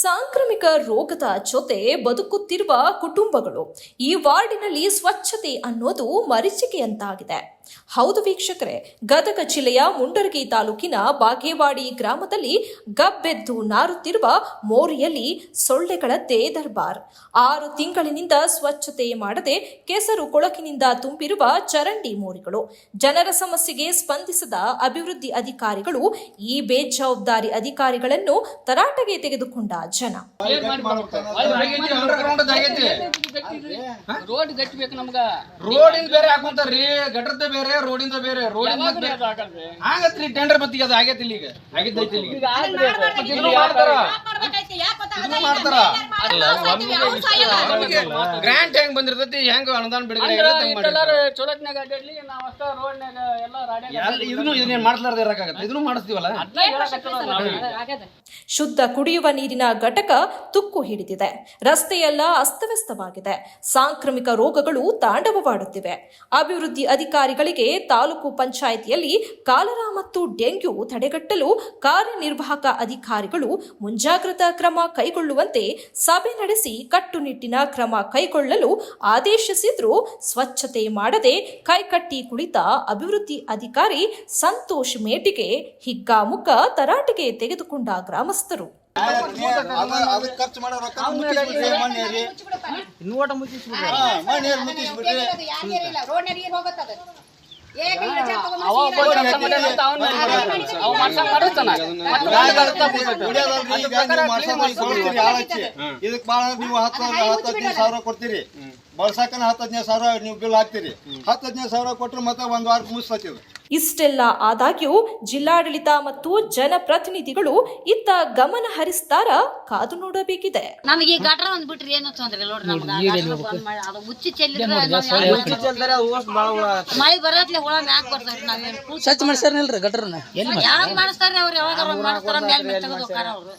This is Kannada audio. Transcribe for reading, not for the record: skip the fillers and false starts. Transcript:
ಸಾಂಕ್ರಾಮಿಕ ರೋಗದ ಜೊತೆ ಬದುಕುತ್ತಿರುವ ಕುಟುಂಬಗಳು ಈ ವಾರ್ಡಿನಲ್ಲಿ ಸ್ವಚ್ಛತೆ ಅನ್ನೋದು ಮರೀಚಿಕೆಯಂತಾಗಿದೆ. ಹೌದು ವೀಕ್ಷಕರೇ, ಗದಗ ಜಿಲ್ಲೆಯ ಮುಂಡರಗಿ ತಾಲೂಕಿನ ಬಾಗೇವಾಡಿ ಗ್ರಾಮದಲ್ಲಿ ಗಬ್ಬೆದ್ದು ನಾರುತ್ತಿರುವ ಮೋರಿಯಲ್ಲಿ ಸೊಳ್ಳೆಗಳದ್ದೇ ದರ್ಬಾರ್. 6 ತಿಂಗಳಿನಿಂದ ಸ್ವಚ್ಛತೆ ಮಾಡದೆ ಕೆಸರು ಕೊಳಕಿನಿಂದ ತುಂಬಿರುವ ಚರಂಡಿ ಮೋರಿಗಳು. ಜನರ ಸಮಸ್ಯೆಗೆ ಸ್ಪಂದಿಸದ ಅಭಿವೃದ್ಧಿ ಅಧಿಕಾರಿಗಳು, ಈ ಬೇಜವಾಬ್ದಾರಿ ಅಧಿಕಾರಿಗಳನ್ನು ತರಾಟೆಗೆ ತೆಗೆದುಕೊಂಡ ಜನ. ರೋಡಿಂದ ಬೇರೆ ಹಾಕೊಂತಾರ್ರಿ, ಗಟರದ ಬೇರೆ, ರೋಡಿಂದ ಬೇರೆ. ಆಗತ್ರಿ ಟೆಂಡರ್ ಮತ್ತಿಗೆ ಅದು ಆಗೈತಿ, ಈಗ ಆಗಿದ್ದೈತಿ. ಗ್ರಾಂಟ್ ಹೆಂಗ್ ಬಂದಿರ್ತೈತಿ, ಹೆಂಗ್ ಅನುದಾನ ಬಿಡುಗಡೆ ಇದನ್ನೇನ್ ಮಾಡ್ಲಾರ್ದ ಇರಕಾಗತ್ತೆ, ಇದನ್ನು ಮಾಡಿಸ್ತೀವಲ್ಲ. ಶುದ್ಧ ಕುಡಿಯುವ ನೀರಿನ ಘಟಕ ತುಕ್ಕು ಹಿಡಿದಿದೆ. ರಸ್ತೆಯೆಲ್ಲ ಅಸ್ತವ್ಯಸ್ತವಾಗಿದೆ. ಸಾಂಕ್ರಾಮಿಕ ರೋಗಗಳು ತಾಂಡವವಾಡುತ್ತಿವೆ. ಅಭಿವೃದ್ಧಿ ಅಧಿಕಾರಿಗಳಿಗೆ ತಾಲೂಕು ಪಂಚಾಯಿತಿಯಲ್ಲಿ ಕಾಲರಾ ಮತ್ತು ಡೆಂಗ್ಯೂ ತಡೆಗಟ್ಟಲು ಕಾರ್ಯನಿರ್ವಾಹಕ ಅಧಿಕಾರಿಗಳು ಮುಂಜಾಗ್ರತಾ ಕ್ರಮ ಕೈಗೊಳ್ಳುವಂತೆ ಸಭೆ ನಡೆಸಿ ಕಟ್ಟುನಿಟ್ಟಿನ ಕ್ರಮ ಕೈಗೊಳ್ಳಲು ಆದೇಶಿಸಿದ್ರು. ಸ್ವಚ್ಛತೆ ಮಾಡದೆ ಕೈಕಟ್ಟಿ ಕುಳಿತ ಅಭಿವೃದ್ಧಿ ಅಧಿಕಾರಿ ಸಂತೋಷ್ ಮೇಟಿಗೆ ಹಿಗ್ಗಾಮುಗ್ಗ ತರಾಟೆಗೆ ತೆಗೆದುಕೊಂಡ ಗ್ರಾಮಸ್ಥರು. ಖರ್ಚು ಮಾಡೋ ರೊಕ್ಕ ಇದಕ್ ಬಾಳ ನೀವು 10,000 ಕೊಡ್ತೀರಿ, ಬಳಸಾಕನ 10,000 ನೀವು ಬಿಲ್ ಹಾಕ್ತೀರಿ. 10,000 ಕೊಟ್ರೆ ಮತ್ತೆ ಒಂದ್ ವಾರ ಮುಗಿಸ್ತೈತಿ. ಇಷ್ಟೆಲ್ಲ ಆದಾಗ್ಯೂ ಜಿಲ್ಲಾಡಳಿತ ಮತ್ತು ಜನಪ್ರತಿನಿಧಿಗಳು ಇತ್ತ ಗಮನ ಹರಿಸ್ತಾರ, ಕಾದು ನೋಡಬೇಕಿದೆ. ನಮಗೆ ಗಟ್ರ ಒಂದ್ ಬಿಟ್ರಿ ಏನು ತೊಂದ್ರೆ ಮುಚ್ಚಿ ಚೆಲ್ಲಿದ್ರೆ ಮಳೆ ಬರತ್ಲೆ ಹುಳ ಮ್ಯಾಕ್ ಬರ್ತಾವ್ರಿ. ನಾವೇನು ಸ್ವಚ್ಛ ಮಾಡ್ಸಾರಲ್ರಿ ಗಟ್ರನ್ನ ಯಾವಾಗ ಮಾಡಿಸ್ತಾರ್ರಿ ಅವ್ರು? ಯಾವಾಗ ಮಾಡಿಸ್ತಾರ ಮೇಲೆ ತೆಗೆದು ಹೋಗ್ತಾರ ಅವ್ರು.